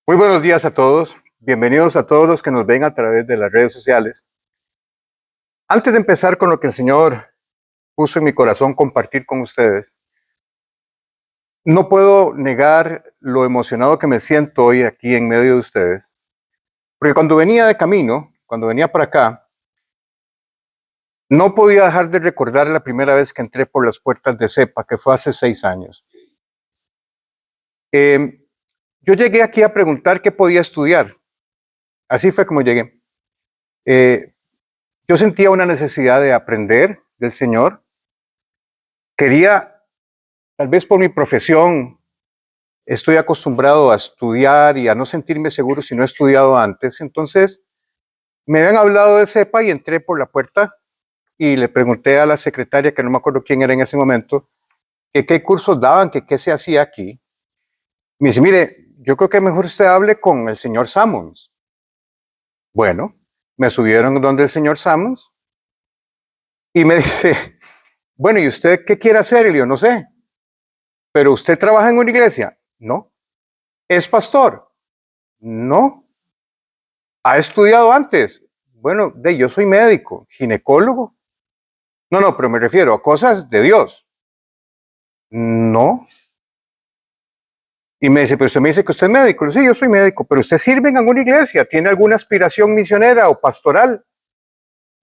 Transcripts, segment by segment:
Muy buenos días a todos. Bienvenidos a todos los que nos ven a través de las redes sociales. Antes de empezar con lo que el Señor puso en mi corazón compartir con ustedes, no puedo negar lo emocionado que me siento hoy aquí en medio de ustedes, porque cuando venía de camino, cuando venía para acá, no podía dejar de recordar la primera vez que entré por las puertas de CEPA, que fue hace 6 años. Yo llegué aquí a preguntar qué podía estudiar. Así fue como llegué. Yo sentía una necesidad de aprender del Señor. Quería, tal vez por mi profesión, estoy acostumbrado a estudiar y a no sentirme seguro si no he estudiado antes. Entonces, me habían hablado de CEPA y entré por la puerta y le pregunté a la secretaria, que no me acuerdo quién era en ese momento, que qué cursos daban, que qué se hacía aquí. Me dice, mire, yo creo que mejor usted hable con el señor Sammons. Bueno, me subieron donde el señor Sammons y me dice, bueno, ¿y usted qué quiere hacer? Y le digo, no sé. ¿Pero usted trabaja en una iglesia? No. ¿Es pastor? No. ¿Ha estudiado antes? Bueno, yo soy médico, ginecólogo. No, pero me refiero a cosas de Dios. No. Y me dice, pero usted me dice que usted es médico. Sí, yo soy médico, pero usted sirve en alguna iglesia, ¿tiene alguna aspiración misionera o pastoral?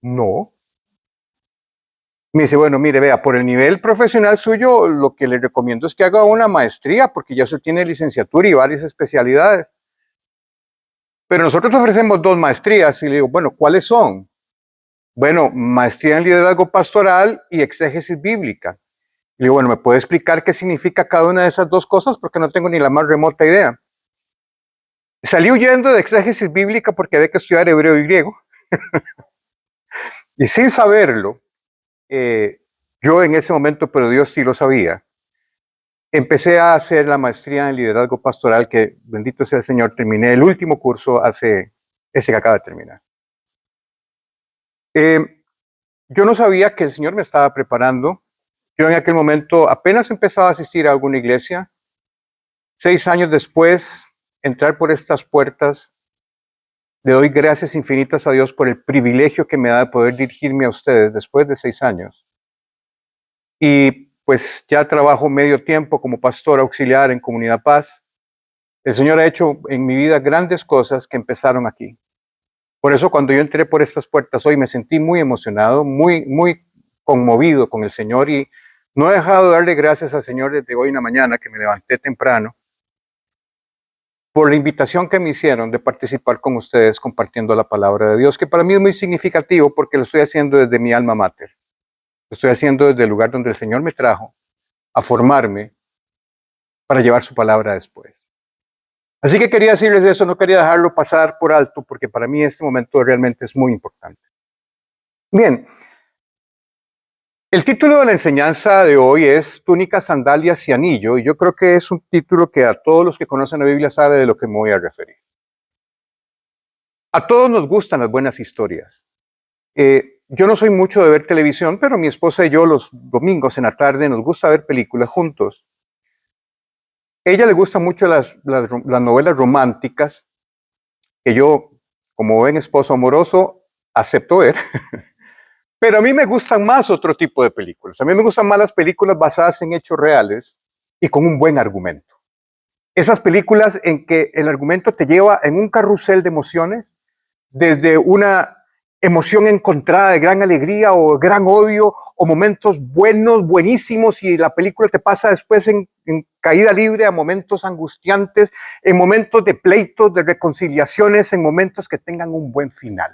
No. Me dice, bueno, mire, vea, por el nivel profesional suyo, lo que le recomiendo es que haga una maestría, porque ya usted tiene licenciatura y varias especialidades. Pero nosotros ofrecemos 2 maestrías y le digo, bueno, ¿cuáles son? Bueno, maestría en liderazgo pastoral y exégesis bíblica. Le digo, bueno, ¿me puede explicar qué significa cada una de esas 2 cosas? Porque no tengo ni la más remota idea. Salí huyendo de exégesis bíblica porque había que estudiar hebreo y griego. Y sin saberlo, yo en ese momento, pero Dios sí lo sabía, empecé a hacer la maestría en liderazgo pastoral que, bendito sea el Señor, terminé el último curso ese que acaba de terminar. Yo no sabía que el Señor me estaba preparando. Yo en aquel momento apenas empezaba a asistir a alguna iglesia. 6 años después, entrar por estas puertas, le doy gracias infinitas a Dios por el privilegio que me da de poder dirigirme a ustedes después de 6 años. Y pues ya trabajo medio tiempo como pastor auxiliar en Comunidad Paz. El Señor ha hecho en mi vida grandes cosas que empezaron aquí. Por eso cuando yo entré por estas puertas hoy me sentí muy emocionado, muy conmovido con el Señor y no he dejado de darle gracias al Señor desde hoy en la mañana que me levanté temprano por la invitación que me hicieron de participar con ustedes compartiendo la palabra de Dios, que para mí es muy significativo porque lo estoy haciendo desde mi alma mater. Lo estoy haciendo desde el lugar donde el Señor me trajo a formarme para llevar su palabra después. Así que quería decirles eso, no quería dejarlo pasar por alto porque para mí este momento realmente es muy importante. Bien, el título de la enseñanza de hoy es Túnica, Sandalias y Anillo, y yo creo que es un título que a todos los que conocen la Biblia sabe de lo que me voy a referir. A todos nos gustan las buenas historias. Yo no soy mucho de ver televisión, pero mi esposa y yo los domingos en la tarde nos gusta ver películas juntos. A ella le gustan mucho las novelas románticas, que yo, como buen esposo amoroso, acepto ver. Pero a mí me gustan más otro tipo de películas. A mí me gustan más las películas basadas en hechos reales y con un buen argumento. Esas películas en que el argumento te lleva en un carrusel de emociones, desde una emoción encontrada de gran alegría o gran odio, o momentos buenos, buenísimos, y la película te pasa después en caída libre a momentos angustiantes, en momentos de pleitos, de reconciliaciones, en momentos que tengan un buen final.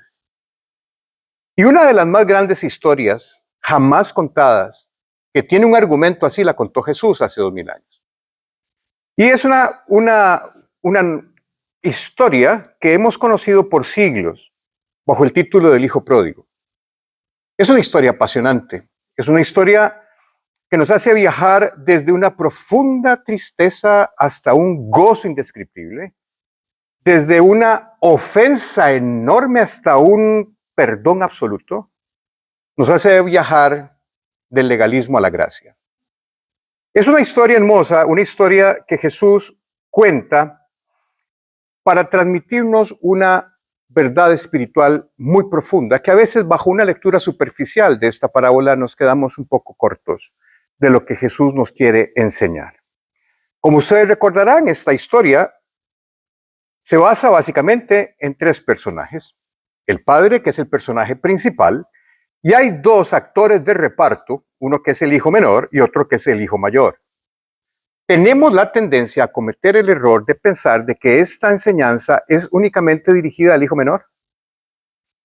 Y una de las más grandes historias jamás contadas, que tiene un argumento así, la contó Jesús hace 2000 años. Y es una historia que hemos conocido por siglos bajo el título del Hijo Pródigo. Es una historia apasionante, es una historia que nos hace viajar desde una profunda tristeza hasta un gozo indescriptible, desde una ofensa enorme hasta un perdón absoluto. Nos hace viajar del legalismo a la gracia. Es una historia hermosa, una historia que Jesús cuenta para transmitirnos una verdad espiritual muy profunda, que a veces bajo una lectura superficial de esta parábola nos quedamos un poco cortos de lo que Jesús nos quiere enseñar. Como ustedes recordarán, esta historia se basa básicamente en tres personajes. El padre, que es el personaje principal, y hay dos actores de reparto, uno que es el hijo menor y otro que es el hijo mayor. Tenemos la tendencia a cometer el error de pensar de que esta enseñanza es únicamente dirigida al hijo menor.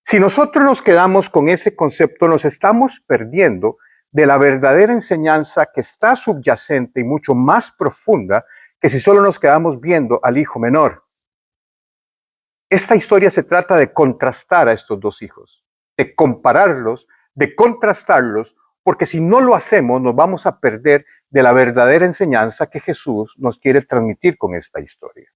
Si nosotros nos quedamos con ese concepto, nos estamos perdiendo de la verdadera enseñanza que está subyacente y mucho más profunda que si solo nos quedamos viendo al hijo menor. Esta historia se trata de contrastar a estos dos hijos, de compararlos, de contrastarlos, porque si no lo hacemos nos vamos a perder de la verdadera enseñanza que Jesús nos quiere transmitir con esta historia.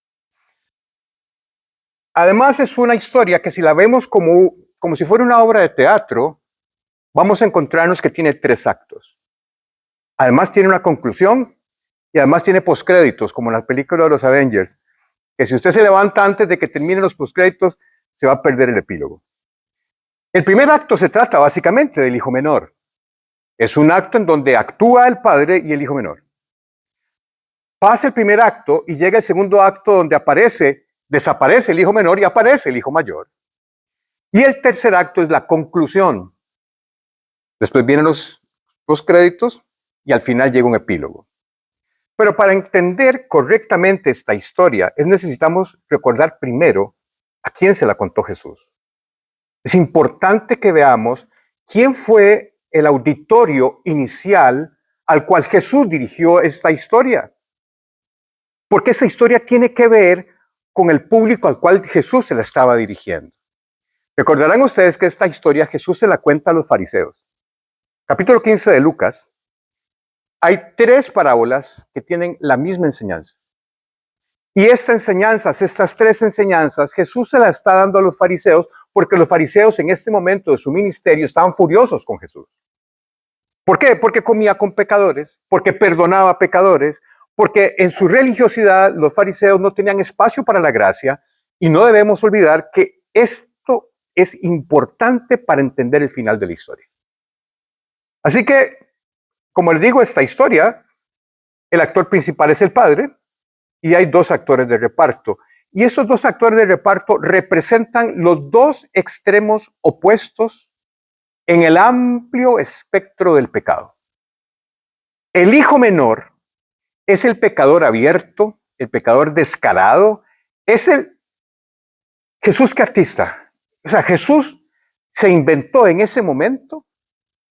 Además, es una historia que si la vemos como si fuera una obra de teatro, vamos a encontrarnos que tiene tres actos. Además tiene una conclusión y además tiene postcréditos, como en la película de los Avengers, que si usted se levanta antes de que terminen los postcréditos, se va a perder el epílogo. El primer acto se trata básicamente del hijo menor. Es un acto en donde actúa el padre y el hijo menor. Pasa el primer acto y llega el segundo acto donde desaparece el hijo menor y aparece el hijo mayor. Y el tercer acto es la conclusión. Después vienen los créditos y al final llega un epílogo. Pero para entender correctamente esta historia, necesitamos recordar primero a quién se la contó Jesús. Es importante que veamos quién fue el auditorio inicial al cual Jesús dirigió esta historia. Porque esa historia tiene que ver con el público al cual Jesús se la estaba dirigiendo. Recordarán ustedes que esta historia Jesús se la cuenta a los fariseos. Capítulo 15 de Lucas, hay tres parábolas que tienen la misma enseñanza. Y estas tres enseñanzas, Jesús se las está dando a los fariseos porque los fariseos en este momento de su ministerio estaban furiosos con Jesús. ¿Por qué? Porque comía con pecadores, porque perdonaba pecadores, porque en su religiosidad los fariseos no tenían espacio para la gracia, y no debemos olvidar que esto es importante para entender el final de la historia. Así que, como les digo, esta historia, el actor principal es el padre y hay dos actores de reparto. Y esos dos actores de reparto representan los dos extremos opuestos en el amplio espectro del pecado. El hijo menor es el pecador abierto, el pecador descarado, es el Jesús que artista. O sea, Jesús se inventó en ese momento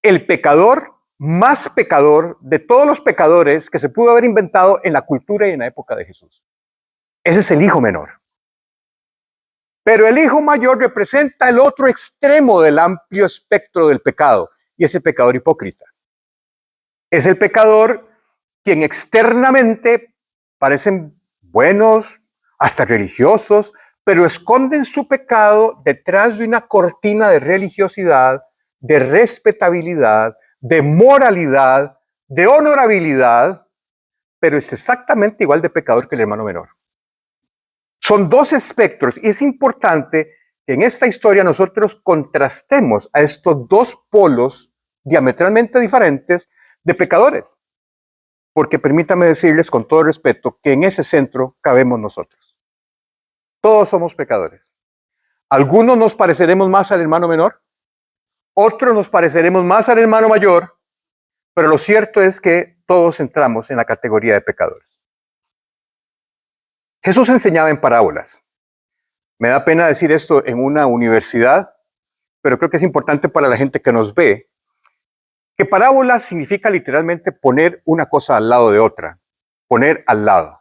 el pecador más pecador de todos los pecadores que se pudo haber inventado en la cultura y en la época de Jesús. Ese es el hijo menor. Pero el hijo mayor representa el otro extremo del amplio espectro del pecado, y es el pecador hipócrita. Es el pecador quien externamente parecen buenos, hasta religiosos, pero esconden su pecado detrás de una cortina de religiosidad, de respetabilidad, de moralidad, de honorabilidad, pero es exactamente igual de pecador que el hermano menor. Son dos espectros y es importante que en esta historia nosotros contrastemos a estos dos polos diametralmente diferentes de pecadores. Porque permítame decirles con todo respeto que en ese centro cabemos nosotros. Todos somos pecadores. Algunos nos pareceremos más al hermano menor, otros nos pareceremos más al hermano mayor, pero lo cierto es que todos entramos en la categoría de pecadores. Jesús enseñaba en parábolas. Me da pena decir esto en una universidad, pero creo que es importante para la gente que nos ve, que parábola significa literalmente poner una cosa al lado de otra, poner al lado.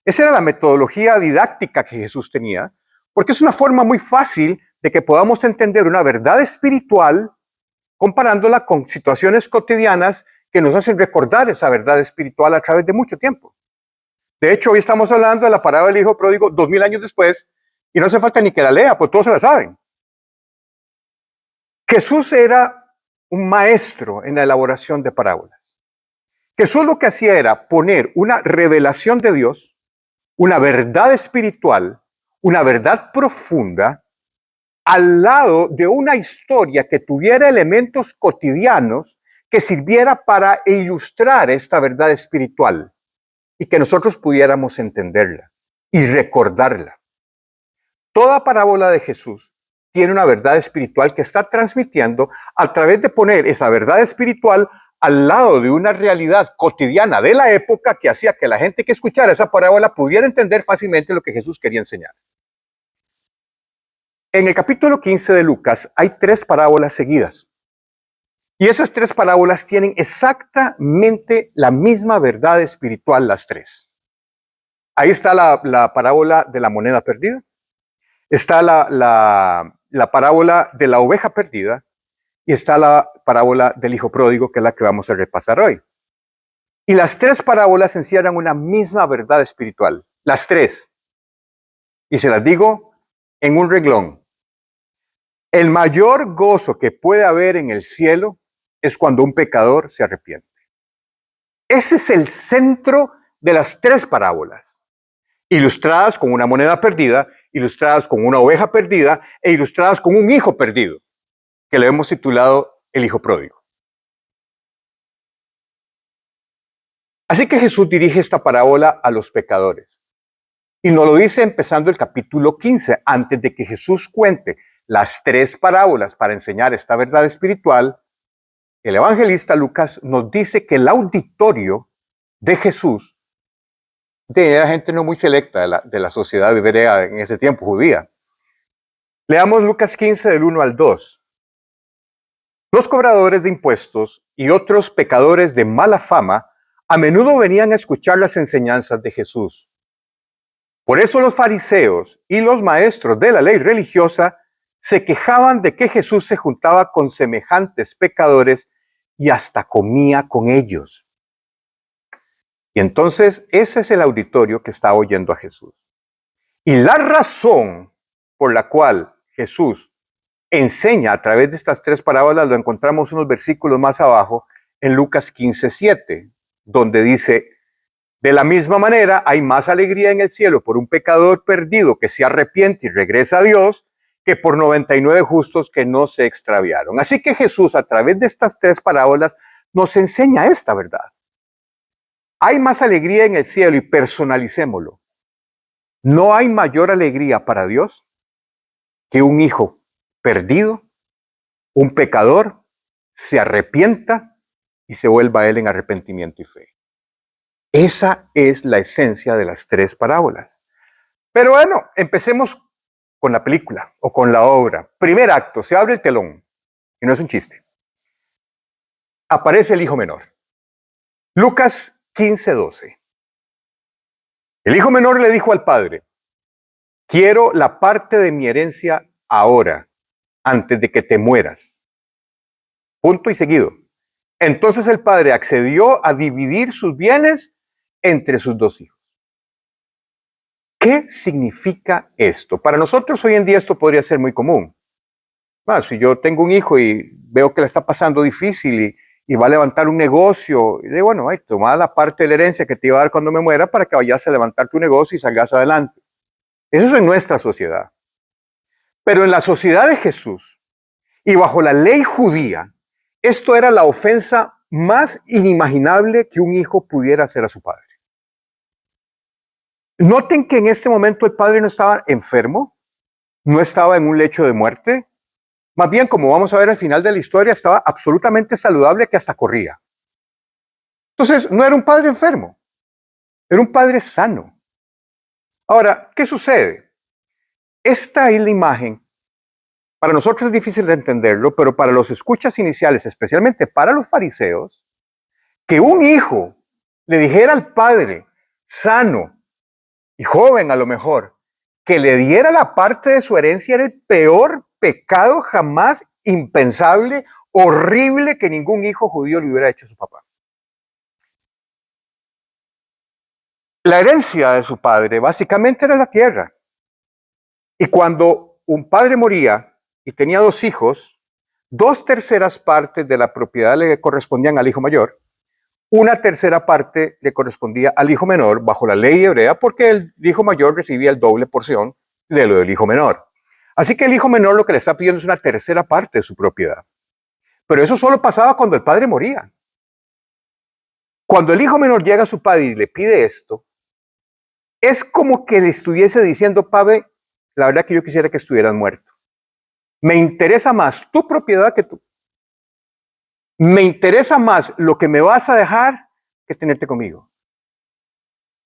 Esa era la metodología didáctica que Jesús tenía, porque es una forma muy fácil de que podamos entender una verdad espiritual comparándola con situaciones cotidianas que nos hacen recordar esa verdad espiritual a través de mucho tiempo. De hecho, hoy estamos hablando de la parábola del hijo pródigo 2000 años después, y no hace falta ni que la lea, pues todos se la saben. Jesús era un maestro en la elaboración de parábolas. Jesús lo que hacía era poner una revelación de Dios, una verdad espiritual, una verdad profunda al lado de una historia que tuviera elementos cotidianos que sirviera para ilustrar esta verdad espiritual y que nosotros pudiéramos entenderla y recordarla. Toda parábola de Jesús tiene una verdad espiritual que está transmitiendo a través de poner esa verdad espiritual al lado de una realidad cotidiana de la época que hacía que la gente que escuchara esa parábola pudiera entender fácilmente lo que Jesús quería enseñar. En el capítulo 15 de Lucas hay 3 parábolas seguidas. Y esas 3 parábolas tienen exactamente la misma verdad espiritual, las 3. Ahí está la parábola de la moneda perdida. Está la parábola de la oveja perdida. Y está la parábola del hijo pródigo, que es la que vamos a repasar hoy. Y las 3 parábolas encierran una misma verdad espiritual. Las 3. Y se las digo en un renglón. El mayor gozo que puede haber en el cielo es cuando un pecador se arrepiente. Ese es el centro de las 3 parábolas, ilustradas con una moneda perdida, ilustradas con una oveja perdida e ilustradas con un hijo perdido, que le hemos titulado el hijo pródigo. Así que Jesús dirige esta parábola a los pecadores. Y nos lo dice empezando el capítulo 15, antes de que Jesús cuente las 3 parábolas para enseñar esta verdad espiritual. El evangelista Lucas nos dice que el auditorio de Jesús, de la gente no muy selecta de la sociedad hebrea en ese tiempo, judía. Leamos Lucas 15 del 1 al 2. Los cobradores de impuestos y otros pecadores de mala fama a menudo venían a escuchar las enseñanzas de Jesús. Por eso los fariseos y los maestros de la ley religiosa se quejaban de que Jesús se juntaba con semejantes pecadores y hasta comía con ellos. Y entonces ese es el auditorio que está oyendo a Jesús. Y la razón por la cual Jesús enseña a través de estas 3 parábolas lo encontramos unos versículos más abajo en Lucas 15:7, donde dice: de la misma manera hay más alegría en el cielo por un pecador perdido que se arrepiente y regresa a Dios que por 99 justos que no se extraviaron. Así que Jesús, a través de estas 3 parábolas, nos enseña esta verdad. Hay más alegría en el cielo, y personalicémoslo. No hay mayor alegría para Dios que un hijo perdido, un pecador, se arrepienta y se vuelva a él en arrepentimiento y fe. Esa es la esencia de las 3 parábolas. Pero bueno, empecemos con la película o con la obra. Primer acto, se abre el telón, y no es un chiste. Aparece el hijo menor. Lucas 15:12. El hijo menor le dijo al padre: quiero la parte de mi herencia ahora, antes de que te mueras. Punto y seguido. Entonces el padre accedió a dividir sus bienes entre sus 2 hijos. ¿Qué significa esto? Para nosotros hoy en día esto podría ser muy común. Si yo tengo un hijo y veo que le está pasando difícil y va a levantar un negocio, y digo, bueno, toma la parte de la herencia que te iba a dar cuando me muera para que vayas a levantar tu negocio y salgas adelante. Eso es en nuestra sociedad. Pero en la sociedad de Jesús y bajo la ley judía, esto era la ofensa más inimaginable que un hijo pudiera hacer a su padre. Noten que en este momento el padre no estaba enfermo, no estaba en un lecho de muerte. Más bien, como vamos a ver al final de la historia, estaba absolutamente saludable, que hasta corría. Entonces, no era un padre enfermo, era un padre sano. Ahora, ¿qué sucede? Esta es la imagen. Para nosotros es difícil de entenderlo, pero para los escuchas iniciales, especialmente para los fariseos, que un hijo le dijera al padre sano y joven a lo mejor, que le diera la parte de su herencia, era el peor pecado jamás impensable, horrible, que ningún hijo judío le hubiera hecho a su papá. La herencia de su padre básicamente era la tierra. Y cuando un padre moría y tenía 2 hijos, 2/3 partes de la propiedad le correspondían al hijo mayor, 1/3 parte le correspondía al hijo menor bajo la ley hebrea, porque el hijo mayor recibía el doble porción de lo del hijo menor. Así que el hijo menor lo que le está pidiendo es una tercera parte de su propiedad. Pero eso solo pasaba cuando el padre moría. Cuando el hijo menor llega a su padre y le pide esto, es como que le estuviese diciendo: padre, la verdad que yo quisiera que estuvieras muerto. Me interesa más tu propiedad que tú. Me interesa más lo que me vas a dejar que tenerte conmigo.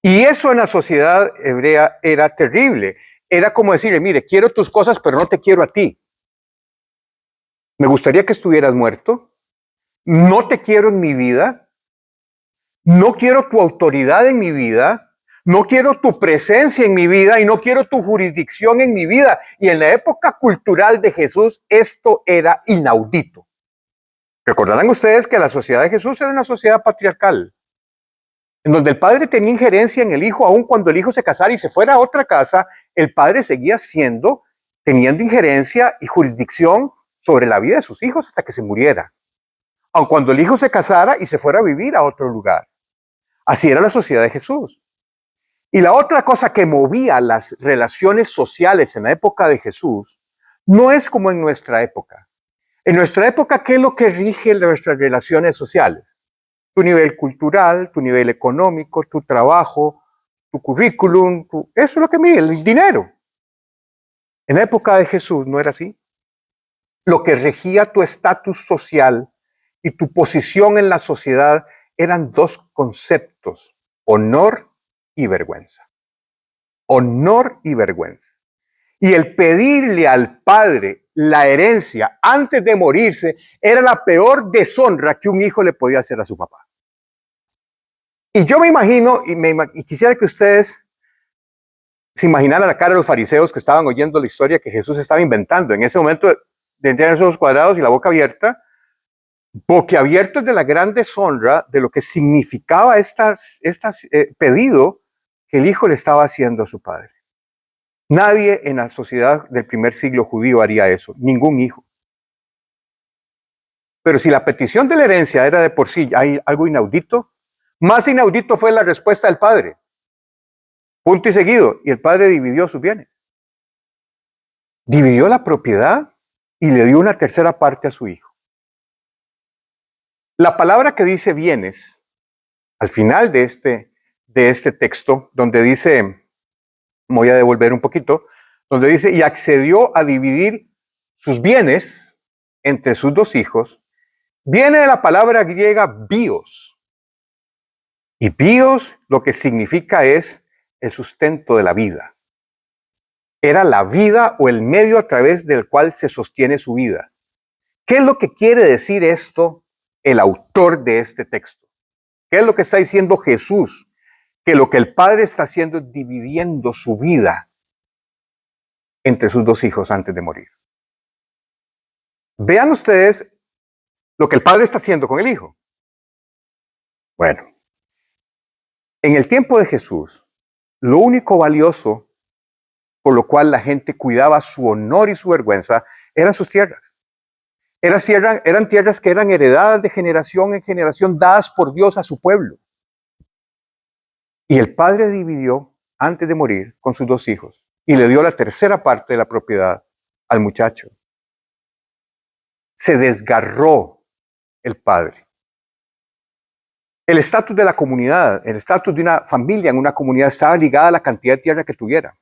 Y eso en la sociedad hebrea era terrible. Era como decirle: mire, quiero tus cosas, pero no te quiero a ti. Me gustaría que estuvieras muerto. No te quiero en mi vida. No quiero tu autoridad en mi vida. No quiero tu presencia en mi vida y no quiero tu jurisdicción en mi vida. Y en la época cultural de Jesús, esto era inaudito. Recordarán ustedes que la sociedad de Jesús era una sociedad patriarcal, en donde el padre tenía injerencia en el hijo, aun cuando el hijo se casara y se fuera a otra casa, el padre seguía teniendo injerencia y jurisdicción sobre la vida de sus hijos hasta que se muriera, aun cuando el hijo se casara y se fuera a vivir a otro lugar. Así era la sociedad de Jesús. Y la otra cosa que movía las relaciones sociales en la época de Jesús no es como en nuestra época. En nuestra época, ¿qué es lo que rige nuestras relaciones sociales? Tu nivel cultural, tu nivel económico, tu trabajo, tu currículum, eso es lo que mide, el dinero. En la época de Jesús no era así. Lo que regía tu estatus social y tu posición en la sociedad eran dos conceptos: honor y vergüenza. Honor y vergüenza. Y el pedirle al padre la herencia antes de morirse era la peor deshonra que un hijo le podía hacer a su papá. Y yo me imagino, y quisiera que ustedes se imaginaran la cara de los fariseos que estaban oyendo la historia que Jesús estaba inventando. En ese momento, tenían esos ojos cuadrados y la boca abierta, boquiabiertos de la gran deshonra de lo que significaba pedido que el hijo le estaba haciendo a su padre. Nadie en la sociedad del primer siglo judío haría eso, ningún hijo. Pero si la petición de la herencia era de por sí hay algo inaudito, más inaudito fue la respuesta del padre. Punto y seguido. Y el padre dividió sus bienes. Dividió la propiedad y le dio una tercera parte a su hijo. La palabra que dice bienes, al final de este texto, donde dice, voy a devolver un poquito, donde dice: y accedió a dividir sus bienes entre sus dos hijos, viene de la palabra griega bios. Y bios lo que significa es el sustento de la vida. Era la vida o el medio a través del cual se sostiene su vida. ¿Qué es lo que quiere decir esto el autor de este texto? ¿Qué es lo que está diciendo Jesús? Que lo que el padre está haciendo es dividiendo su vida entre sus dos hijos antes de morir. Vean ustedes lo que el padre está haciendo con el hijo. Bueno, en el tiempo de Jesús, lo único valioso por lo cual la gente cuidaba su honor y su vergüenza eran sus tierras. Eran tierras que eran heredadas de generación en generación, dadas por Dios a su pueblo. Y el padre dividió antes de morir con sus dos hijos y le dio la tercera parte de la propiedad al muchacho. Se desgarró el padre. El estatus de la comunidad, el estatus de una familia en una comunidad estaba ligada a la cantidad de tierra que tuviera.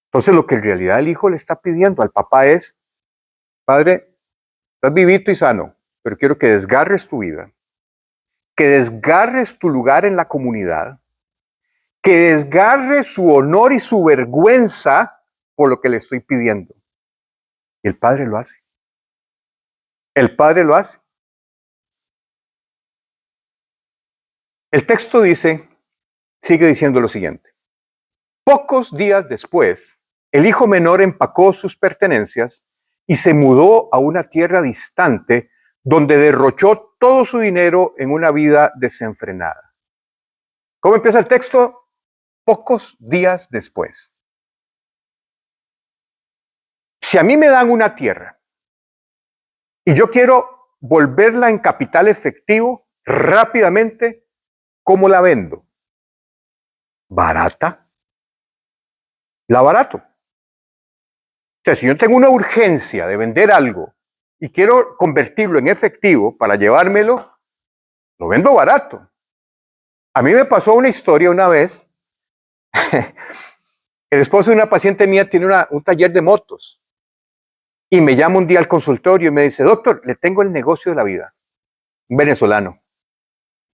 Entonces lo que en realidad el hijo le está pidiendo al papá es: padre, estás vivito y sano, pero quiero que desgarres tu vida, que desgarres tu lugar en la comunidad, que desgarres su honor y su vergüenza por lo que le estoy pidiendo. Y el padre lo hace. El padre lo hace. El texto sigue diciendo lo siguiente: pocos días después, el hijo menor empacó sus pertenencias y se mudó a una tierra distante donde derrochó todo su dinero en una vida desenfrenada. ¿Cómo empieza el texto? Pocos días después. Si a mí me dan una tierra y yo quiero volverla en capital efectivo rápidamente, ¿cómo la vendo? ¿Barata? la barato. O sea, si yo tengo una urgencia de vender algo y quiero convertirlo en efectivo para llevármelo, lo vendo barato. A mí me pasó una historia una vez. El esposo de una paciente mía tiene un taller de motos y me llama un día al consultorio y me dice, doctor, le tengo el negocio de la vida, un venezolano.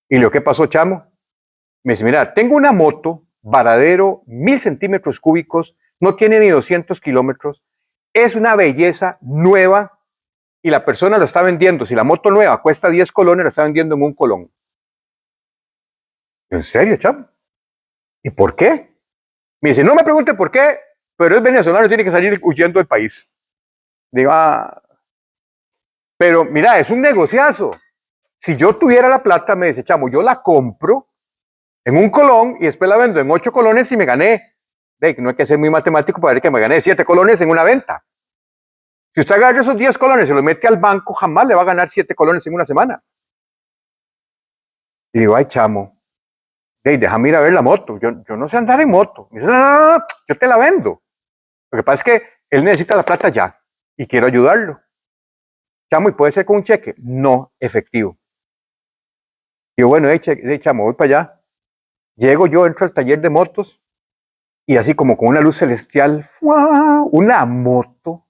Y le digo, ¿qué pasó, chamo? Me dice, mira, tengo una moto, varadero, 1000 centímetros cúbicos, no tiene ni 200 kilómetros, es una belleza nueva y la persona lo está vendiendo. Si la moto nueva cuesta 10 colones, la está vendiendo en 1 colón. ¿En serio, chamo? ¿Y por qué? Me dice, no me pregunte por qué, pero es venezolano, tiene que salir huyendo del país. Digo, pero mira, es un negociazo. Si yo tuviera la plata, me dice, chamo, yo la compro en 1 colón y después la vendo en 8 colones y me gané. No hay que ser muy matemático para ver que me gané 7 colones en una venta. Si usted agarra esos 10 colones y los mete al banco, jamás le va a ganar 7 colones en una semana. Y digo, ay, chamo, déjame ir a ver la moto. Yo no sé andar en moto. Me dice, no, yo te la vendo. Lo que pasa es que él necesita la plata ya y quiero ayudarlo. Chamo, ¿y puede ser con un cheque? No efectivo. Digo, bueno, chamo, voy para allá. Llego yo, entro al taller de motos y así como con una luz celestial, ¡fua! Una moto.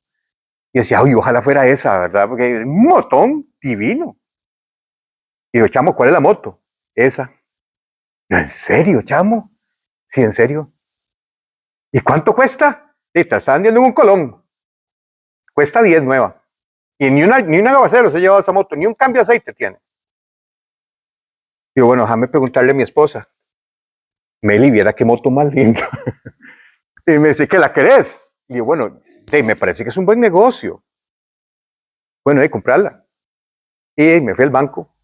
Y decía, uy, ojalá fuera esa, ¿verdad? Porque es un motón divino. Y digo, chamo, ¿cuál es la moto? Esa. ¿En serio, chamo? Sí, en serio. ¿Y cuánto cuesta? Y te están vendiendo en 1 colón. Cuesta 10 nueva. Y ni una gabacero se ha llevado esa moto, ni un cambio de aceite tiene. Digo, bueno, déjame preguntarle a mi esposa. Meli, viera qué moto más linda. Y me dice, ¿que la querés? Y digo, bueno, me parece que es un buen negocio. Bueno, comprarla. Y me fui al banco,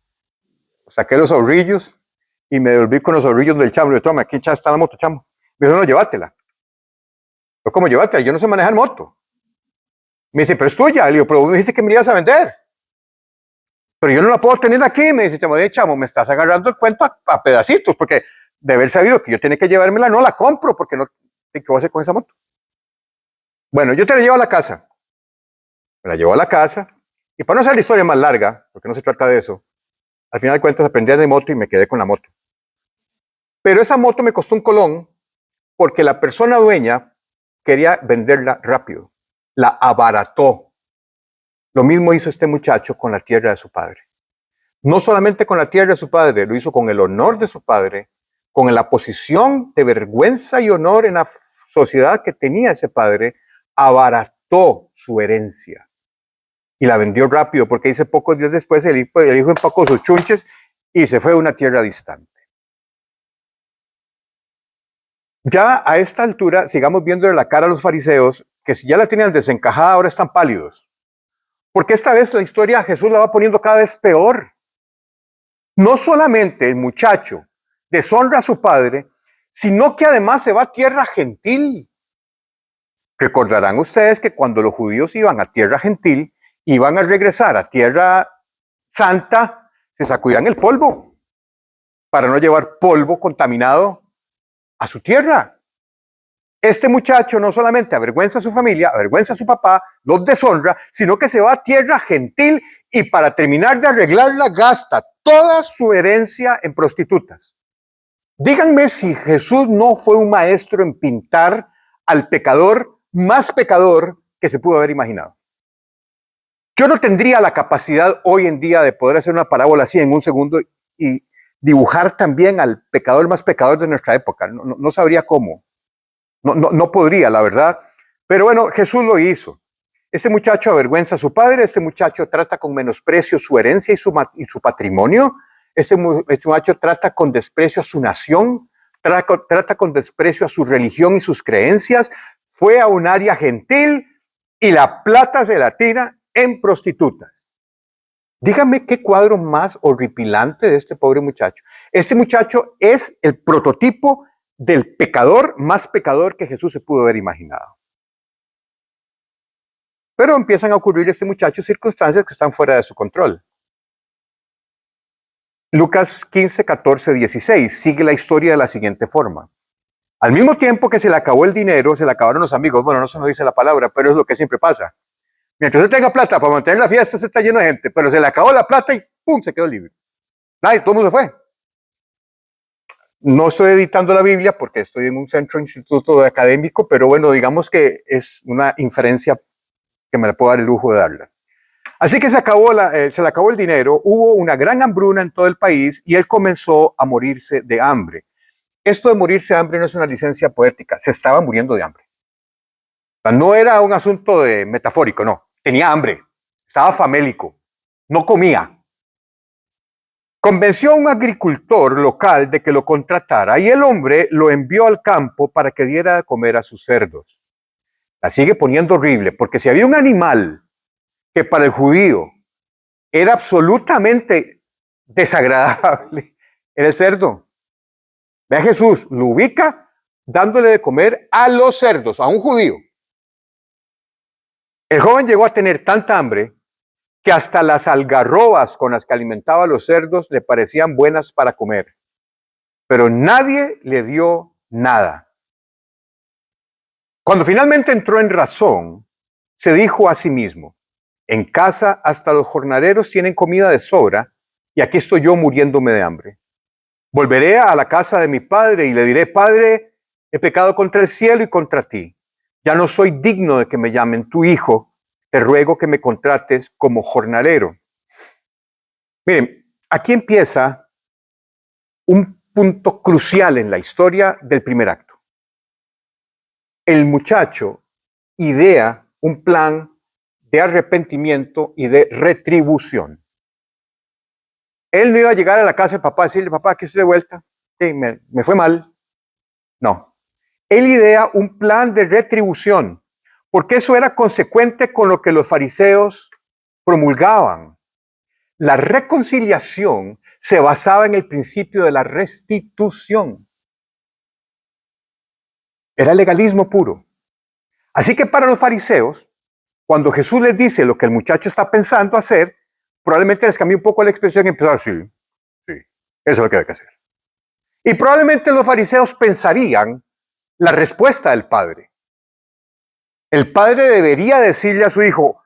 saqué los ahorrillos y me devolví con los ahorrillos del chamo. Le dije, toma, aquí está la moto, chamo. Me dijo, no, llévatela. Yo, ¿cómo llévatela? Yo no sé manejar moto. Me dice, pero es tuya. Le digo, pero me dijiste que me la ibas a vender. Pero yo no la puedo tener aquí. Me dice, chamo, me estás agarrando el cuento a pedacitos, porque de haber sabido que yo tenía que llevármela, no la compro, porque no, ¿qué voy a hacer con esa moto? Bueno, yo te la llevo a la casa. Me la llevo a la casa. Y para no hacer la historia más larga, porque no se trata de eso, al final de cuentas aprendí de moto y me quedé con la moto. Pero esa moto me costó 1 colón porque la persona dueña quería venderla rápido. La abarató. Lo mismo hizo este muchacho con la tierra de su padre. No solamente con la tierra de su padre, lo hizo con el honor de su padre, con la posición de vergüenza y honor en la sociedad que tenía ese padre, abarató su herencia y la vendió rápido, porque dice pocos días después el hijo empacó sus chunches y se fue a una tierra distante. Ya a esta altura, sigamos viendo la cara a los fariseos, que si ya la tenían desencajada, ahora están pálidos. Porque esta vez la historia Jesús la va poniendo cada vez peor. No solamente el muchacho deshonra a su padre, sino que además se va a tierra gentil. Recordarán ustedes que cuando los judíos iban a tierra gentil, iban a regresar a tierra santa, se sacudían el polvo para no llevar polvo contaminado a su tierra. Este muchacho no solamente avergüenza a su familia, avergüenza a su papá, los deshonra, sino que se va a tierra gentil y para terminar de arreglarla gasta toda su herencia en prostitutas. Díganme si Jesús no fue un maestro en pintar al pecador más pecador que se pudo haber imaginado. Yo no tendría la capacidad hoy en día de poder hacer una parábola así en 1 segundo y dibujar también al pecador más pecador de nuestra época. No sabría cómo. No podría, la verdad. Pero bueno, Jesús lo hizo. Este muchacho avergüenza a su padre, este muchacho trata con menosprecio su herencia y su patrimonio, este muchacho trata con desprecio a su nación, trata con desprecio a su religión y sus creencias, fue a un área gentil y la plata se la tira en prostitutas. Dígame qué cuadro más horripilante de este pobre muchacho. Este muchacho es el prototipo del pecador más pecador que Jesús se pudo haber imaginado. Pero empiezan a ocurrir a este muchacho circunstancias que están fuera de su control. Lucas 15, 14, 16 sigue la historia de la siguiente forma. Al mismo tiempo que se le acabó el dinero, se le acabaron los amigos. Bueno, no se nos dice la palabra, pero es lo que siempre pasa. Mientras usted tenga plata para mantener la fiesta, se está lleno de gente, pero se le acabó la plata y ¡pum! Se quedó libre. Nadie, todo el mundo se fue. No estoy editando la Biblia porque estoy en un centro instituto académico, pero bueno, digamos que es una inferencia que me la puedo dar el lujo de darla. Así que se le acabó el dinero, hubo una gran hambruna en todo el país y él comenzó a morirse de hambre. Esto de morirse de hambre no es una licencia poética, se estaba muriendo de hambre. O sea, no era un asunto de metafórico, no. Tenía hambre, estaba famélico, no comía. Convenció a un agricultor local de que lo contratara y el hombre lo envió al campo para que diera de comer a sus cerdos. La sigue poniendo horrible, porque si había un animal que para el judío era absolutamente desagradable, era el cerdo. Ve a Jesús, lo ubica dándole de comer a los cerdos, a un judío. El joven llegó a tener tanta hambre que hasta las algarrobas con las que alimentaba a los cerdos le parecían buenas para comer. Pero nadie le dio nada. Cuando finalmente entró en razón, se dijo a sí mismo, en casa hasta los jornaleros tienen comida de sobra y aquí estoy yo muriéndome de hambre. Volveré a la casa de mi padre y le diré, Padre, he pecado contra el cielo y contra ti. Ya no soy digno de que me llamen tu hijo, te ruego que me contrates como jornalero. Miren, aquí empieza un punto crucial en la historia del primer acto. El muchacho idea un plan de arrepentimiento y de retribución. Él no iba a llegar a la casa de papá y decirle, papá, aquí estoy de vuelta, sí, me fue mal. No. Él idea un plan de retribución, porque eso era consecuente con lo que los fariseos promulgaban. La reconciliación se basaba en el principio de la restitución. Era legalismo puro. Así que para los fariseos, cuando Jesús les dice lo que el muchacho está pensando hacer, probablemente les cambió un poco la expresión y empezó a decir, sí, eso es lo que hay que hacer. Y probablemente los fariseos pensarían la respuesta del padre. El padre debería decirle a su hijo,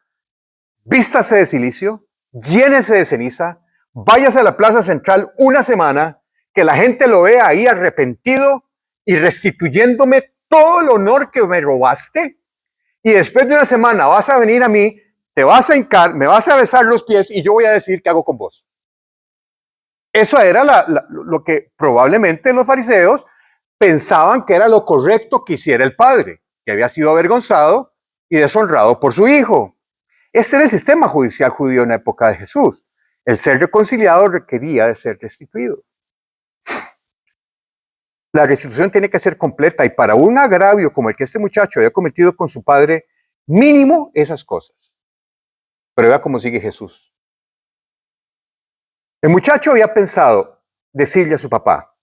vístase de cilicio, llénese de ceniza, váyase a la plaza central una semana, que la gente lo vea ahí arrepentido y restituyéndome todo el honor que me robaste. Y después de una semana vas a venir a mí, te vas a hincar, me vas a besar los pies y yo voy a decir qué hago con vos. Eso era lo que probablemente los fariseos pensaban que era lo correcto que hiciera el padre, que había sido avergonzado y deshonrado por su hijo. Ese era el sistema judicial judío en la época de Jesús. El ser reconciliado requería de ser restituido. La restitución tiene que ser completa y para un agravio como el que este muchacho había cometido con su padre, mínimo esas cosas. Pero vea cómo sigue Jesús. El muchacho había pensado decirle a su papá,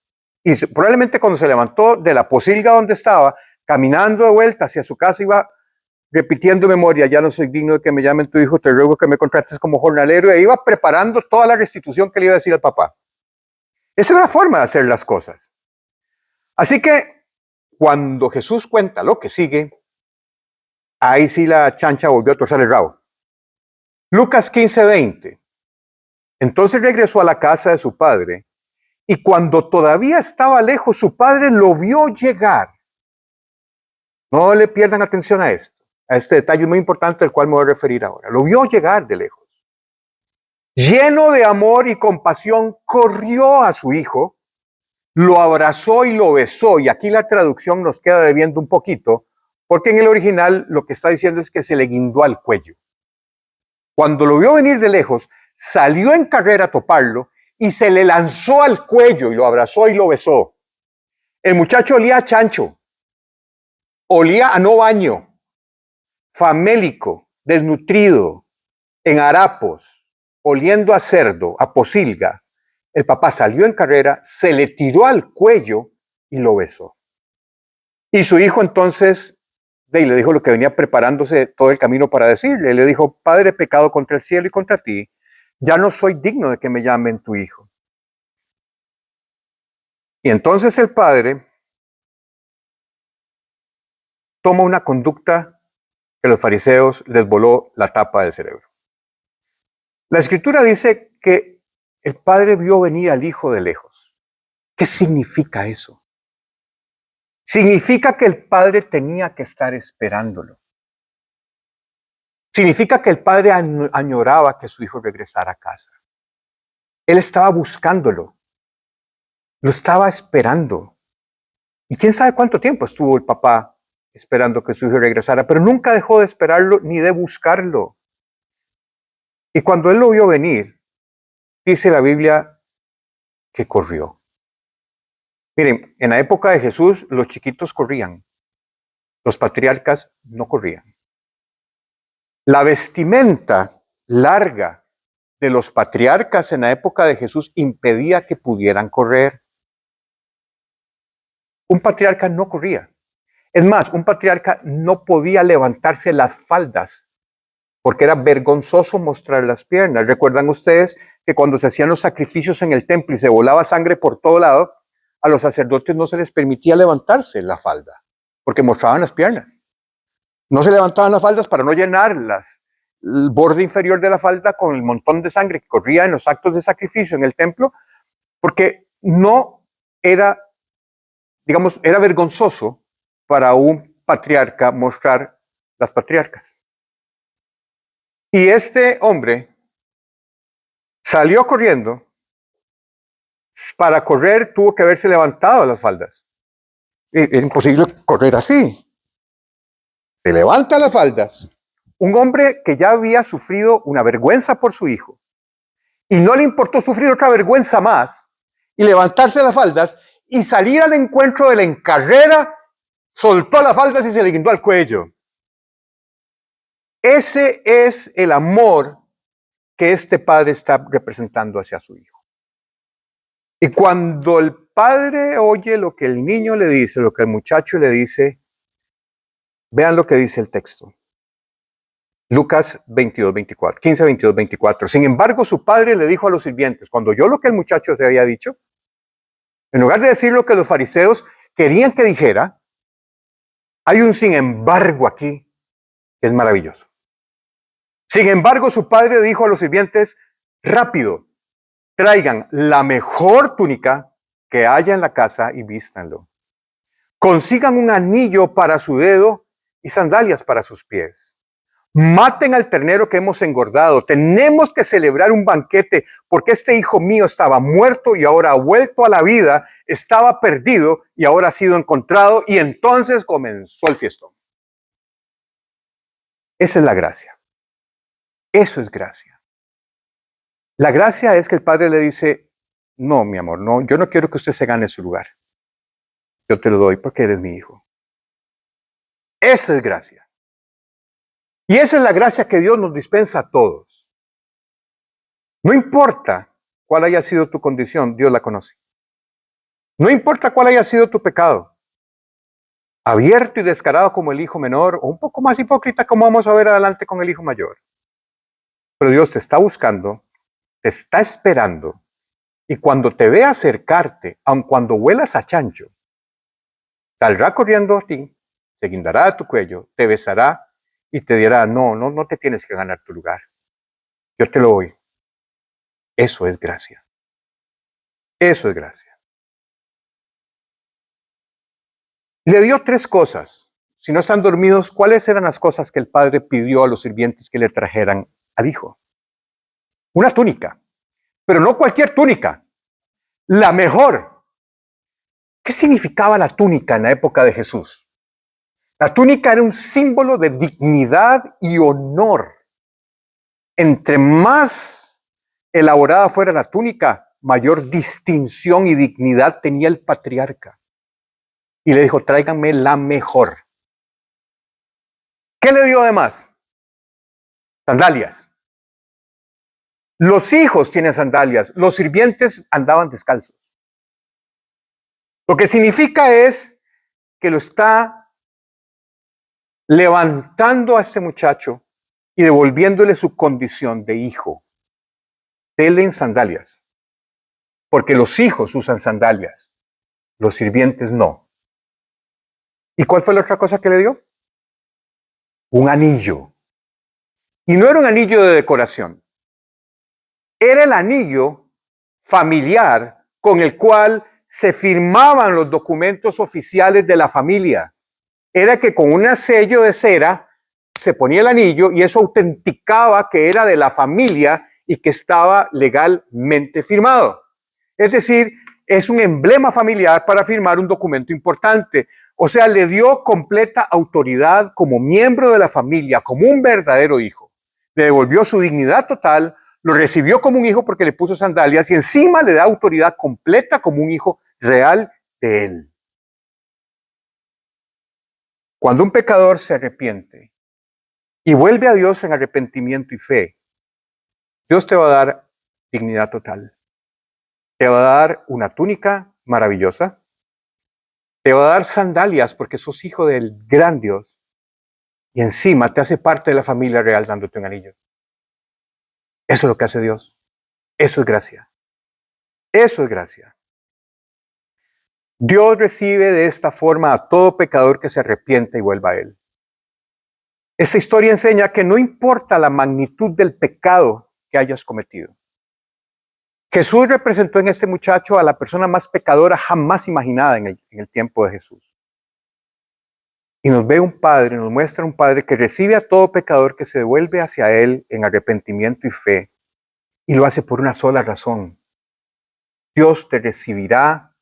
y probablemente cuando se levantó de la posilga donde estaba, caminando de vuelta hacia su casa, iba repitiendo memoria, ya no soy digno de que me llamen tu hijo, te ruego que me contrates como jornalero, e iba preparando toda la restitución que le iba a decir al papá. Esa era la forma de hacer las cosas. Así que cuando Jesús cuenta lo que sigue, ahí sí la chancha volvió a torcer el rabo. Lucas 15:20. Entonces regresó a la casa de su padre y cuando todavía estaba lejos, su padre lo vio llegar. No le pierdan atención a esto, a este detalle muy importante al cual me voy a referir ahora. Lo vio llegar de lejos. Lleno de amor y compasión, corrió a su hijo, lo abrazó y lo besó. Y aquí la traducción nos queda debiendo un poquito, porque en el original lo que está diciendo es que se le guindó al cuello. Cuando lo vio venir de lejos, salió en carrera a toparlo y se le lanzó al cuello y lo abrazó y lo besó. El muchacho olía a chancho, olía a no baño, famélico, desnutrido, en harapos, oliendo a cerdo, a posilga. El papá salió en carrera, se le tiró al cuello y lo besó. Y su hijo entonces le dijo lo que venía preparándose todo el camino para decirle. Le dijo, Padre, he pecado contra el cielo y contra ti. Ya no soy digno de que me llamen tu hijo. Y entonces el padre toma una conducta que a los fariseos les voló la tapa del cerebro. La Escritura dice que el Padre vio venir al Hijo de lejos. ¿Qué significa eso? Significa que el Padre tenía que estar esperándolo. Significa que el Padre añoraba que su Hijo regresara a casa. Él estaba buscándolo. Lo estaba esperando. Y quién sabe cuánto tiempo estuvo el papá esperando que su hijo regresara, pero nunca dejó de esperarlo ni de buscarlo. Y cuando él lo vio venir, dice la Biblia que corrió. Miren, en la época de Jesús los chiquitos corrían, los patriarcas no corrían. La vestimenta larga de los patriarcas en la época de Jesús impedía que pudieran correr. Un patriarca no corría. Es más, un patriarca no podía levantarse las faldas porque era vergonzoso mostrar las piernas. ¿Recuerdan ustedes que cuando se hacían los sacrificios en el templo y se volaba sangre por todo lado, a los sacerdotes no se les permitía levantarse la falda porque mostraban las piernas? No se levantaban las faldas para no llenarlas, el borde inferior de la falda con el montón de sangre que corría en los actos de sacrificio en el templo, porque no era, digamos, era vergonzoso para un patriarca mostrar las patriarcas. Y este hombre salió corriendo. Para correr tuvo que haberse levantado las faldas. Era imposible correr así. Se levanta las faldas. Un hombre que ya había sufrido una vergüenza por su hijo y no le importó sufrir otra vergüenza más y levantarse las faldas y salir al encuentro de él en carrera, soltó las faldas y se le guindó al cuello. Ese es el amor que este padre está representando hacia su hijo. Y cuando el padre oye lo que el niño le dice, lo que el muchacho le dice, vean lo que dice el texto. Lucas 22, 24, 15, 22, 24. Sin embargo, su padre le dijo a los sirvientes, cuando oyó lo que el muchacho se había dicho, en lugar de decir lo que los fariseos querían que dijera, hay un sin embargo aquí que es maravilloso. Sin embargo, su padre dijo a los sirvientes, rápido, traigan la mejor túnica que haya en la casa y vístanlo. Consigan un anillo para su dedo y sandalias para sus pies. Maten al ternero que hemos engordado. Tenemos que celebrar un banquete porque este hijo mío estaba muerto y ahora ha vuelto a la vida, estaba perdido y ahora ha sido encontrado, y entonces comenzó el fiestón. Esa es la gracia. Eso es gracia. La gracia es que el padre le dice, no, mi amor, no, yo no quiero que usted se gane su lugar. Yo te lo doy porque eres mi hijo. Esa es gracia. Y esa es la gracia que Dios nos dispensa a todos. No importa cuál haya sido tu condición, Dios la conoce. No importa cuál haya sido tu pecado, abierto y descarado como el hijo menor, o un poco más hipócrita como vamos a ver adelante con el hijo mayor. Pero Dios te está buscando, te está esperando, y cuando te vea acercarte, aun cuando vuelas a chancho, saldrá corriendo a ti, se guindará a tu cuello, te besará y te dirá, no te tienes que ganar tu lugar. Yo te lo doy. Eso es gracia. Eso es gracia. Le dio 3 cosas. Si no están dormidos, ¿cuáles eran las cosas que el padre pidió a los sirvientes que le trajeran al hijo? Una túnica, pero no cualquier túnica, la mejor. ¿Qué significaba la túnica en la época de Jesús? La túnica era un símbolo de dignidad y honor. Entre más elaborada fuera la túnica, mayor distinción y dignidad tenía el patriarca. Y le dijo, tráiganme la mejor. ¿Qué le dio además? Sandalias. Los hijos tienen sandalias, los sirvientes andaban descalzos. Lo que significa es que lo está levantando a este muchacho y devolviéndole su condición de hijo. Dele en sandalias, porque los hijos usan sandalias, los sirvientes no. ¿Y cuál fue la otra cosa que le dio? un anillo. Y no era un anillo de decoración. Era el anillo familiar con el cual se firmaban los documentos oficiales de la familia. Era que con un sello de cera se ponía el anillo y eso autenticaba que era de la familia y que estaba legalmente firmado. Es decir, es un emblema familiar para firmar un documento importante. O sea, le dio completa autoridad como miembro de la familia, como un verdadero hijo. Le devolvió su dignidad total, lo recibió como un hijo porque le puso sandalias y encima le da autoridad completa como un hijo real de él. Cuando un pecador se arrepiente y vuelve a Dios en arrepentimiento y fe, Dios te va a dar dignidad total. Te va a dar una túnica maravillosa. Te va a dar sandalias porque sos hijo del gran Dios. Y encima te hace parte de la familia real dándote un anillo. Eso es lo que hace Dios. Eso es gracia. Eso es gracia. Dios recibe de esta forma a todo pecador que se arrepiente y vuelva a Él. Esta historia enseña que no importa la magnitud del pecado que hayas cometido. Jesús representó en este muchacho a la persona más pecadora jamás imaginada en el tiempo de Jesús. Y nos ve un Padre, nos muestra un Padre que recibe a todo pecador que se devuelve hacia Él en arrepentimiento y fe. Y lo hace por una sola razón. Dios te recibirá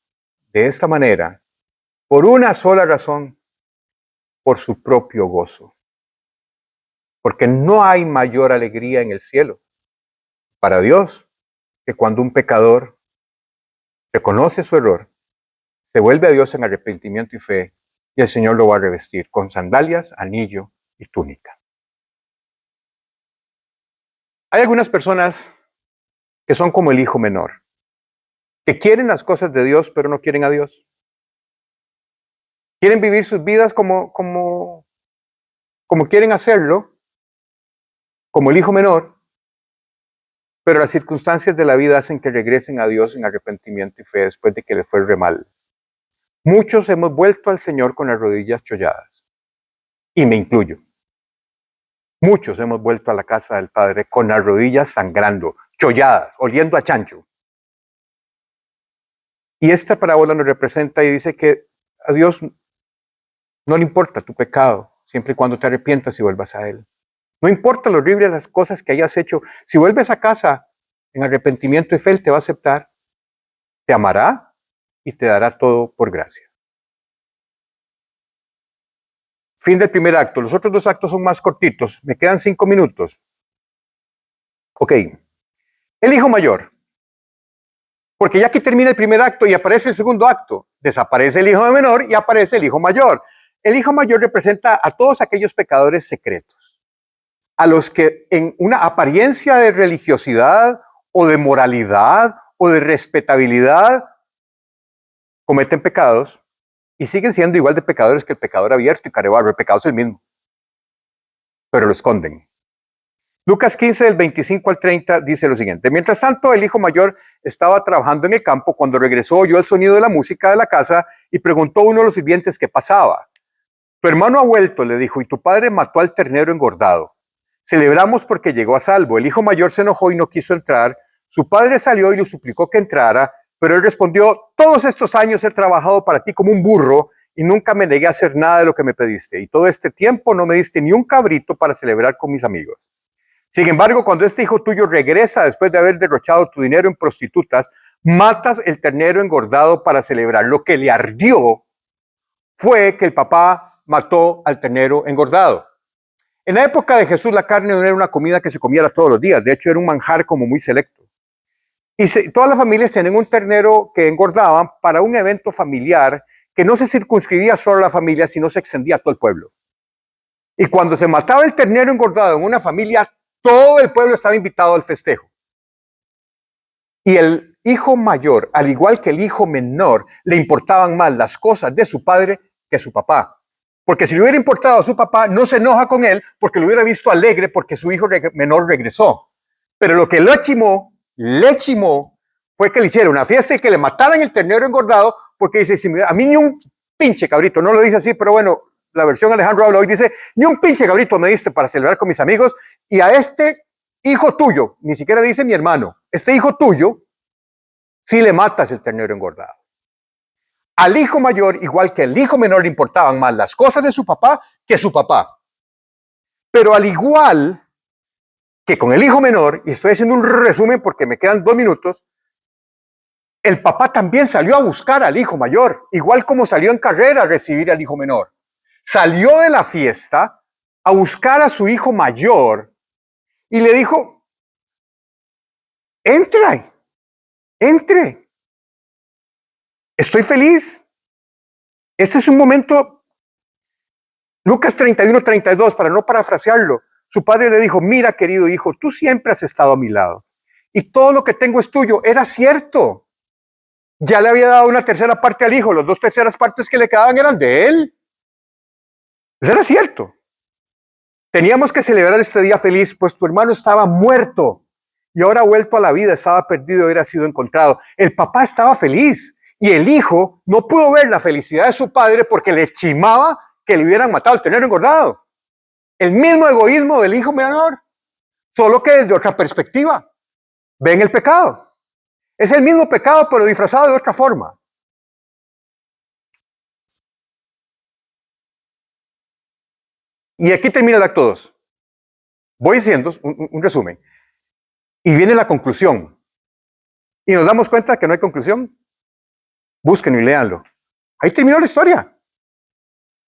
de esta manera, por una sola razón, por su propio gozo. Porque no hay mayor alegría en el cielo para Dios que cuando un pecador reconoce su error, se vuelve a Dios en arrepentimiento y fe, y el Señor lo va a revestir con sandalias, anillo y túnica. Hay algunas personas que son como el hijo menor, que quieren las cosas de Dios, pero no quieren a Dios. Quieren vivir sus vidas como quieren hacerlo, como el hijo menor, pero las circunstancias de la vida hacen que regresen a Dios en arrepentimiento y fe después de que les fue re mal. Muchos hemos vuelto al Señor con las rodillas cholladas, y me incluyo. Muchos hemos vuelto a la casa del Padre con las rodillas sangrando, cholladas, oliendo a chancho. Y esta parábola nos representa y dice que a Dios no le importa tu pecado, siempre y cuando te arrepientas y vuelvas a Él. No importa lo horrible de las cosas que hayas hecho, si vuelves a casa en arrepentimiento y fe, Él te va a aceptar, te amará y te dará todo por gracia. Fin del primer acto. Los otros dos actos son más cortitos. Me quedan 5 minutos. Ok. El hijo mayor. Porque ya que termina el primer acto y aparece el segundo acto, desaparece el hijo menor y aparece el hijo mayor. El hijo mayor representa a todos aquellos pecadores secretos, a los que en una apariencia de religiosidad o de moralidad o de respetabilidad cometen pecados y siguen siendo igual de pecadores que el pecador abierto y carebarro. El pecado es el mismo, pero lo esconden. Lucas 15, del 25 al 30, dice lo siguiente. Mientras tanto, el hijo mayor estaba trabajando en el campo. Cuando regresó, oyó el sonido de la música de la casa y preguntó a uno de los sirvientes qué pasaba. Tu hermano ha vuelto, le dijo, y tu padre mató al ternero engordado. Celebramos porque llegó a salvo. El hijo mayor se enojó y no quiso entrar. Su padre salió y le suplicó que entrara, pero él respondió, todos estos años he trabajado para ti como un burro y nunca me negué a hacer nada de lo que me pediste. Y todo este tiempo no me diste ni un cabrito para celebrar con mis amigos. Sin embargo, cuando este hijo tuyo regresa después de haber derrochado tu dinero en prostitutas, matas el ternero engordado para celebrar. Lo que le ardió fue que el papá mató al ternero engordado. En la época de Jesús, la carne no era una comida que se comiera todos los días. De hecho, era un manjar como muy selecto. Y todas las familias tenían un ternero que engordaban para un evento familiar que no se circunscribía solo a la familia, sino se extendía a todo el pueblo. Y cuando se mataba el ternero engordado en una familia, todo el pueblo estaba invitado al festejo. Y el hijo mayor, al igual que el hijo menor, le importaban más las cosas de su padre que su papá. Porque si le hubiera importado a su papá, no se enoja con él porque lo hubiera visto alegre porque su hijo menor regresó. Pero lo que le chimó, fue que le hiciera una fiesta y que le mataran el ternero engordado porque dice, a mí ni un pinche cabrito, no lo dice así, pero bueno, la versión Alejandro habla hoy, dice, ni un pinche cabrito me diste para celebrar con mis amigos, y a este hijo tuyo, ni siquiera dice mi hermano, este hijo tuyo, sí le matas el ternero engordado. Al hijo mayor, igual que al hijo menor, le importaban más las cosas de su papá que su papá. Pero al igual que con el hijo menor, y estoy haciendo un resumen porque me quedan 2 minutos, el papá también salió a buscar al hijo mayor, igual como salió en carrera a recibir al hijo menor. Salió de la fiesta a buscar a su hijo mayor y le dijo, entre, entre. Estoy feliz. Este es un momento, Lucas 31-32, para no parafrasearlo. Su padre le dijo, mira querido hijo, tú siempre has estado a mi lado y todo lo que tengo es tuyo. Era cierto. Ya le había dado una tercera parte al hijo, las 2 terceras partes que le quedaban eran de él. Eso era cierto. Teníamos que celebrar este día feliz, pues tu hermano estaba muerto y ahora vuelto a la vida, estaba perdido y hubiera sido encontrado. El papá estaba feliz y el hijo no pudo ver la felicidad de su padre porque le chimaba que le hubieran matado al ternero engordado. El mismo egoísmo del hijo menor, solo que desde otra perspectiva. Ven el pecado. Es el mismo pecado, pero disfrazado de otra forma. Y aquí termina el acto 2. Voy diciendo un resumen. Y viene la conclusión. Y nos damos cuenta que no hay conclusión. Búsquenlo y léanlo. Ahí terminó la historia.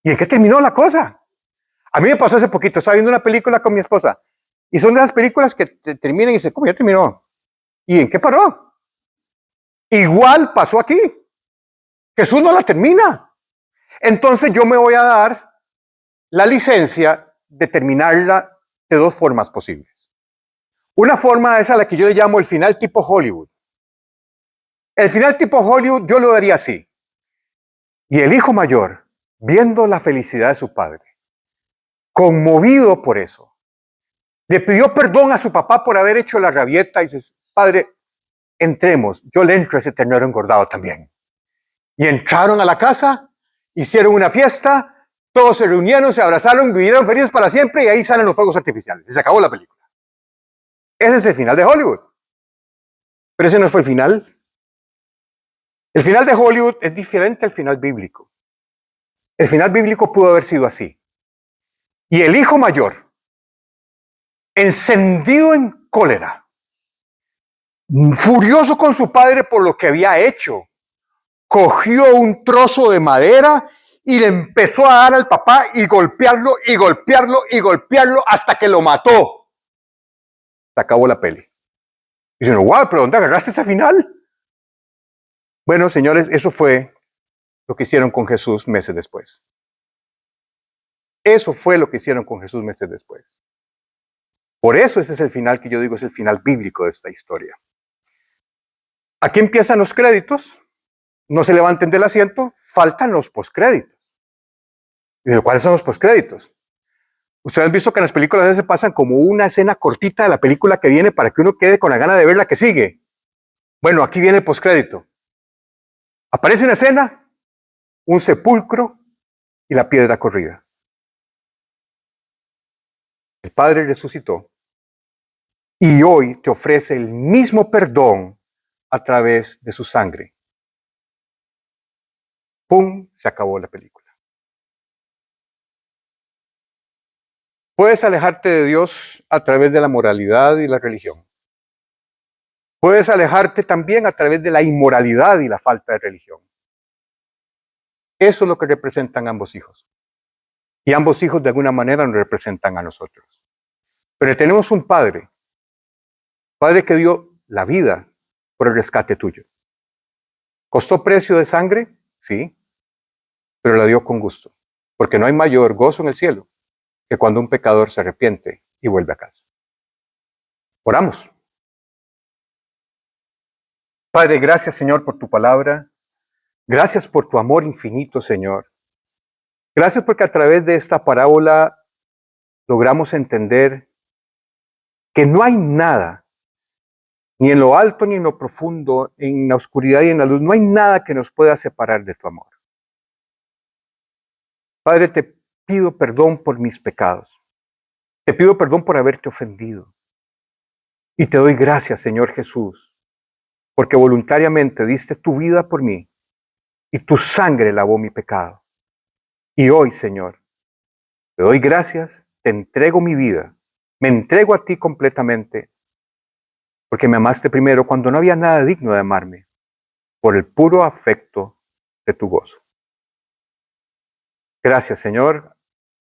¿Y en qué terminó la cosa? A mí me pasó hace poquito. Estaba viendo una película con mi esposa. Y son de esas películas que terminan y dicen, ¿cómo ya terminó? ¿Y en qué paró? Igual pasó aquí. Jesús no la termina. Entonces yo me voy a dar la licencia de terminarla de 2 formas posibles. Una forma es a la que yo le llamo el final tipo Hollywood. El final tipo Hollywood yo lo daría así. Y el hijo mayor, viendo la felicidad de su padre, conmovido por eso, le pidió perdón a su papá por haber hecho la rabieta y dice, padre, entremos, yo le entro a ese ternero engordado también. Y entraron a la casa, hicieron una fiesta, todos se reunieron, se abrazaron, vivieron felices para siempre y ahí salen los fuegos artificiales. Y se acabó la película. Ese es el final de Hollywood. Pero ese no fue el final. El final de Hollywood es diferente al final bíblico. El final bíblico pudo haber sido así. Y el hijo mayor, encendido en cólera, furioso con su padre por lo que había hecho, cogió un trozo de madera y le empezó a dar al papá y golpearlo y golpearlo y golpearlo hasta que lo mató. Se acabó la peli. Y dicen, wow, pero ¿dónde agarraste ese final? Bueno, señores, eso fue lo que hicieron con Jesús meses después. Eso fue lo que hicieron con Jesús meses después. Por eso ese es el final que yo digo es el final bíblico de esta historia. Aquí empiezan los créditos, no se levanten del asiento, faltan los postcréditos. ¿Y cuáles son los postcréditos? Ustedes han visto que en las películas a veces pasan como una escena cortita de la película que viene para que uno quede con la gana de ver la que sigue. Bueno, aquí viene el postcrédito. Aparece una escena, un sepulcro y la piedra corrida. El Padre resucitó y hoy te ofrece el mismo perdón a través de su sangre. ¡Pum! Se acabó la película. Puedes alejarte de Dios a través de la moralidad y la religión. Puedes alejarte también a través de la inmoralidad y la falta de religión. Eso es lo que representan ambos hijos. Y ambos hijos de alguna manera nos representan a nosotros. Pero tenemos un Padre que dio la vida por el rescate tuyo. ¿Costó precio de sangre? Sí, pero la dio con gusto. Porque no hay mayor gozo en el cielo que cuando un pecador se arrepiente y vuelve a casa. Oramos. Padre, gracias, Señor, por tu palabra. Gracias por tu amor infinito, Señor. Gracias porque a través de esta parábola logramos entender que no hay nada, ni en lo alto ni en lo profundo, en la oscuridad y en la luz, no hay nada que nos pueda separar de tu amor. Padre, te pido perdón por mis pecados. Te pido perdón por haberte ofendido. Y te doy gracias, Señor Jesús, porque voluntariamente diste tu vida por mí y tu sangre lavó mi pecado. Y hoy, Señor, te doy gracias, te entrego mi vida, me entrego a ti completamente, porque me amaste primero cuando no había nada digno de amarme, por el puro afecto de tu gozo. Gracias, Señor,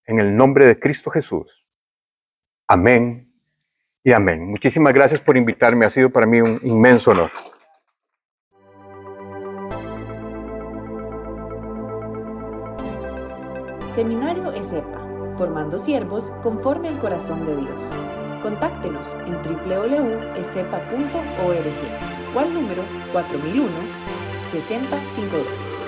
en el nombre de Cristo Jesús. Amén y amén. Muchísimas gracias por invitarme, ha sido para mí un inmenso honor. Seminario ESEPA, formando siervos conforme al corazón de Dios. Contáctenos en www.esepa.org o al número 4001-6052.